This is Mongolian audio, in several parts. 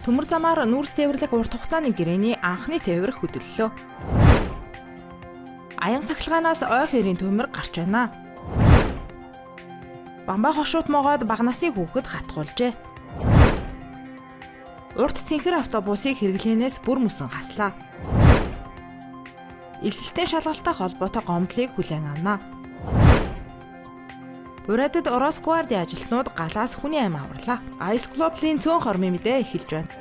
Төмөр замаар нүүрс тээвэрлэх урт хугацааны гэрээний анхны тээвэр хөдөллөө. Аян цахилгаанаас ой хэрийн төмөр гарч байна. Бамбаа хошуут могоод бага насны хүүхэд хатгуулжээ. Урт цэнхэр автобусыг хэрэглээнээс бүр мөсөн хаслаа. Элсэлтийн шалгалттай холбоотой гомдлыг хүлээн авна. Бурадад Росгвардийн ажилтнууд галаас хүний амь аварлаа. Ice Global-ийн цөөн хормын мэдээ эхэлж байна.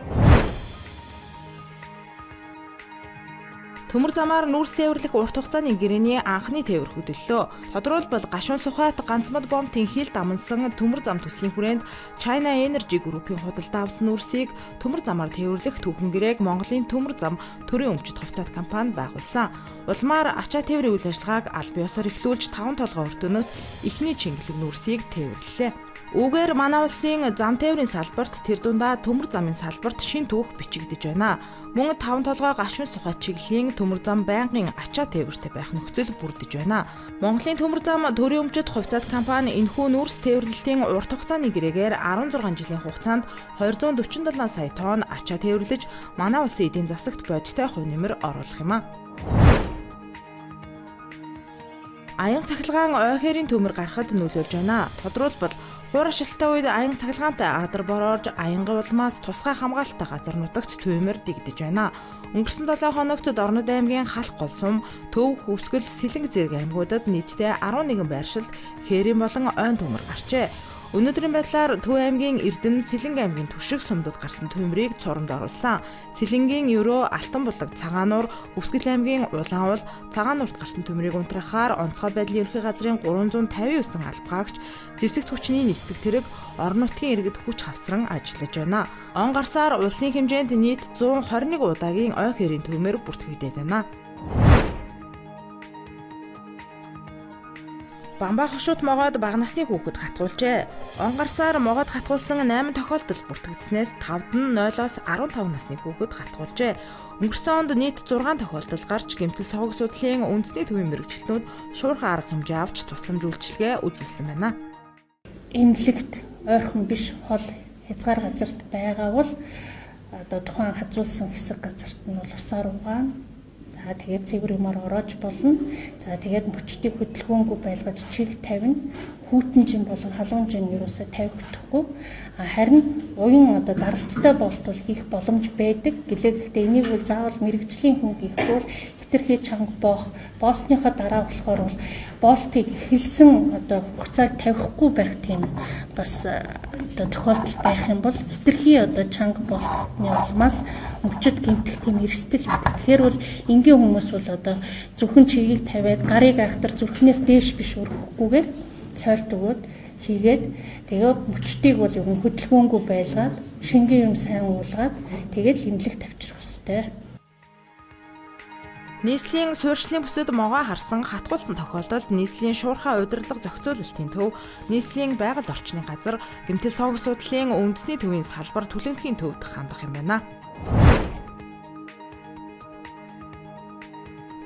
Төмөр замаар нүүрс тээвэрлэх урт хугацааны гэрээний анхны тээвэр хөдөллөө. Тодорхойлбол гашуун сухайт ганцмод бомбын хил дамнсан төмөр зам төслийн хүрээнд China Energy Group-ийн худалдаа авсан нүүрсийг төмөр замаар тээвэрлэх түүхэн гэрээг Монголын төмөр зам төрийн өмчит хувьцаат компани байгуулсан. Улмаар ачаа тээврийн үйл ажиллагааг аль биесээр эхлүүлж 5 толгой өртөнөөс эхний чингэлэг нүүрсийг тээвэрлэлээ. Үүгээр манай улсын зам тээврийн салбарт тэр дундаа төмөр замын салбарт шин түүх бичигдэж байна. Мөн 5 толгой гашуун сухай чиглэлийн төмөр зам байнгын ачаа тээвэртэй байх нөхцөл бүрдэж байна. Монголын төмөр зам төрийн өмчит хувьцаат компани энэхүү нүүрс тээвэрлэлтийн урт хугацааны гэрээгээр 16 жилийн хугацаанд 247 сая тонн ачаа тээвэрлэж манай улсын эдийн засагт бодиттой хувь нэмэр оруулах юм а. Аян цахилгаан ой хэрийн төмөр гарахад нөлөөлж байна. Тодорхойлбол хуурашилттай үед аян цахилгаантай адар бороорж аянгийн улмаас тусгай хамгаалалттай газар нутагт түймэр дэгдэж байна. Өнгөрсөн 7 хоногт Дорнод аймгийн Халх гол сум, Төв, Хөвсгөл, Сэлэнг зэрэг аймагуудад нийтдээ 11 байршилд хээрийн болон ойн төмөр гарчээ. Өнөөдрийн байдлаар Төв аймгийн Эрдэнэ, Сэлэнг аймгийн Түшиг сумдад гарсан төмрийг цурамд оруулсан. Сэлэнгийн Ерөө, Алтанбулаг, Цагаануур, Өвсгөл аймгийн Улаануул, Цагаануурт гарсан төмрийг унтрахаар онцгой байдлын ерхий газрын 359 албагч зэвсэгт хүчний нисдэг тэрэг орон нутгийн иргэд хүч хавсран ажиллаж байна. Он гарсаар улсын хэмжээнд нийт 121 удаагийн ой хэрийн төмөр бүртгэгдээд байна. Бамбаа хошуут могоод бага насны хүүхэд хатгуулжээ. Он гарсаар могоод хатгуулсан 8 тохиолдол бүртгэгдснээс 5-д нь 0-оос 15 насны хүүхэд хатгуулжээ. Өнгөрсөн онд нийт 6 тохиолдол гарч гэмтэл согог судлалын үндэсний төвийн мэрэгчлэнүүд шуурхай арга хэмжээ авч тусламж үйлчилгээ үзүүлсэн байна. Эмнэлэгт ойрхон биш хол хязгаар газарт байгаа бол одоо тухайн хазруулсан хэсэг газарт нь бол усаар угаана. За тэгээд цэвэр юмар ороож болно. За тэгээд мөчтийг хөдөлгөөнгүй байлгаж чиг тавина. Хүүтэн жин болон халуун жин юусоо тавигдахгүй. Харин уян одоо даралцтай болтол хийх боломж байдаг. Гэхдээ энийг бол заавал мэрэгжлийн хүн хийхгүй хитрхи чанга боосныхоо дараа болохоор бол болтыг эхэлсэн одоо хугацааг тавихгүй байх тийм бас одоо тохиолдол байх юм бол хитрхи одоо чанга болтны улмаас мөчөд гэмтэх тийм эрсдэл байдаг. Тэгэхээр бол энгийн хүмүүс бол одоо зөвхөн чигийг тавиад гарыг айхтар зүрхнээс дээш биш өргөхгүйгээр цойрт өгөөд хийгээд тэгээ мөчтийг бол юм хөдөлгөөнгүй байлгаад шингийн юм сайн уулгаад тэгээд имлэг тавьчих хэвээр. Нийслэлийн суурьшлийн бүсэд могоо харсан хатгуулсан тохиолдолд нийслэлийн шуурхай удирдлага зохицуулалтын төв, нийслэлийн байгаль орчны газар, гэмтэл согог судлалын үндэсний төвийн салбар түлэнхийн төвд хандах юм байна.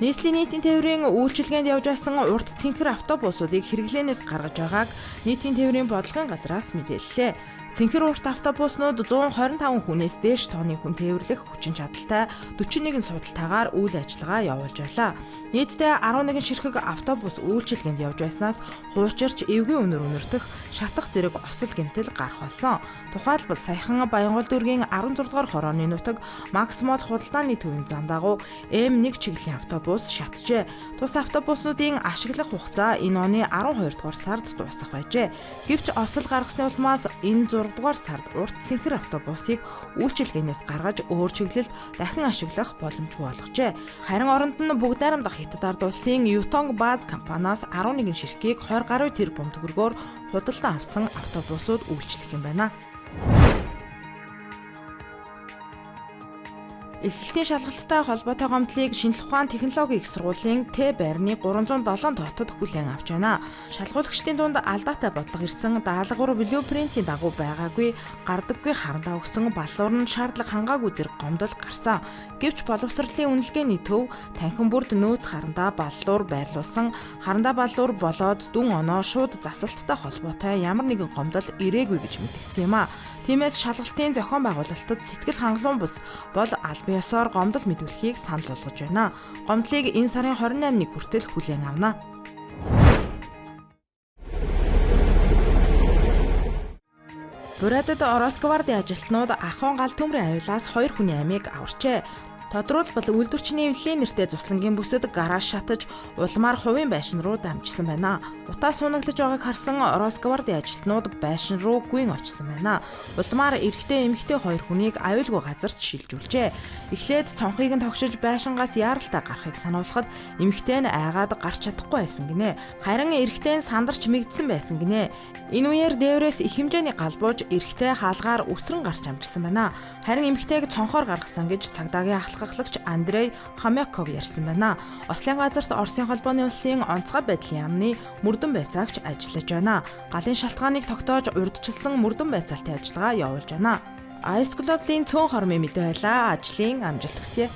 Нийслэлийн нийтийн тээврийн үйлчилгээнд явж байсан урт цэнхэр автобусуудыг хэрэглээнээс гаргаж байгааг нийтийн тээврийн бодлогын газраас мэдээллээ. Цэнхэр урт автобуснууд 125 хүнээс дээш тонны хүн тээвэрлэх хүчин чадалтай 41 судалтаагаар үйл ажиллагаа явуулж байлаа. Нийтдээ 11 ширхэг автобус үйлчилгээнд явж байснаас хуучирч эвгүй өнөр өнөртөх шатах зэрэг осол гэмтэл гарах болсон. Тухайлбал саяхан Баянгол дүүргийн 16 дугаар хорооны нутаг Максмол худалдааны төвийн зам дагуу М1 чиглэлийн автобус шатжээ. Тус автобуснуудын ашиглах хугацаа энэ оны 12 дугаар сард дуусах байжээ. Гэвч осол гаргасны улмаас энэ 6 дугаар сард урт цэнхэр автобусыг үйлчилгээнээс гаргаж өөр чиглэлд дахин ашиглах боломжгүй болгожээ. Харин оронд нь бүгд найрамдах Хятад ард улсын Yutong Baz компаниас 11 ширхгийг 20 гаруй тэрбум төгрөгөөр худалдан авсан автобусууд үйлчлэх юм байна. Эсэлтийн шалгалттай холбоотой гомдлыг шинжлэх ухааны технологийн их сургуулийн Т байрны 307 дотод хүлээн авч байна. Шалгуулагчдын дунд алдаатай бодлого ирсэн, даалгавар блюпринтийн дагуу байгаагүй, гардаггүй харандаа өгсөн, баллуур нь шаардлага хангаагүй зэрэг гомдол гарсан. Гэвч боловсролын үнэлгээний төв танхим бүрд нөөц харандаа баллуур байрлуулсан, харандаа баллуур болоод дүн оноо шууд засалттай холбоотой ямар нэгэн гомдол ирээгүй гэж мэдгдсэн юм а. Тиймээс шалгалтын зохион байгуулалтад сэтгэл хангалуун бус бол албан ёсоор гомдол мэдүүлэхийг санал болгож байна. Гомдлыг энэ сарын 28-ны хүртэл хүлээн авна. Буратад Росгвардын ажилтнууд ахуйн гал төмрийн аюулаас 2 хүний амийг аварчээ. Тодруулбал үйлдвэрчний эвлэлийн нэртэй цуслангийн бүсэд гараж шатаж улмаар хувийн байшин руу дамжсан байна. Утаа сунаглаж байгааг харсан Росгвардын ажилтнууд байшин руу гүйн очсон байна. Улмаар эрэгтэй эмэгтэй 2 хүнийг аюулгүй газарт шилжүүлжээ. Эхлээд цонхыг нь тогшиж байшингаас яаралтай гарахыг сануулхад эмэгтэй нь айгаад гарч чадахгүй байсан гинэ. Харин эрэгтэй нь сандарч мэгдсэн байсан гинэ. Энэ үеэр дээврээс их хэмжээний галбууж эрэгтэй хаалгаар үсрэн гарч амжсан байна. Харин эмэгтэйг цонхоор гаргасан гэж цагдаагийн ахлагч Андрей Хомяков ярьсан байна. Ослын газарт Оросын холбооны улсын онцгой байдлын яамны мөрдөн байцаагч ажиллаж байна. Галын шалтгааныг тогтоож урьдчилсан мөрдөн байцаалтын ажиллагаа явуулж байна. Ice Globe-ийн цөөн хормын мэдээ байлаа. Ажлын амжилт хүсье.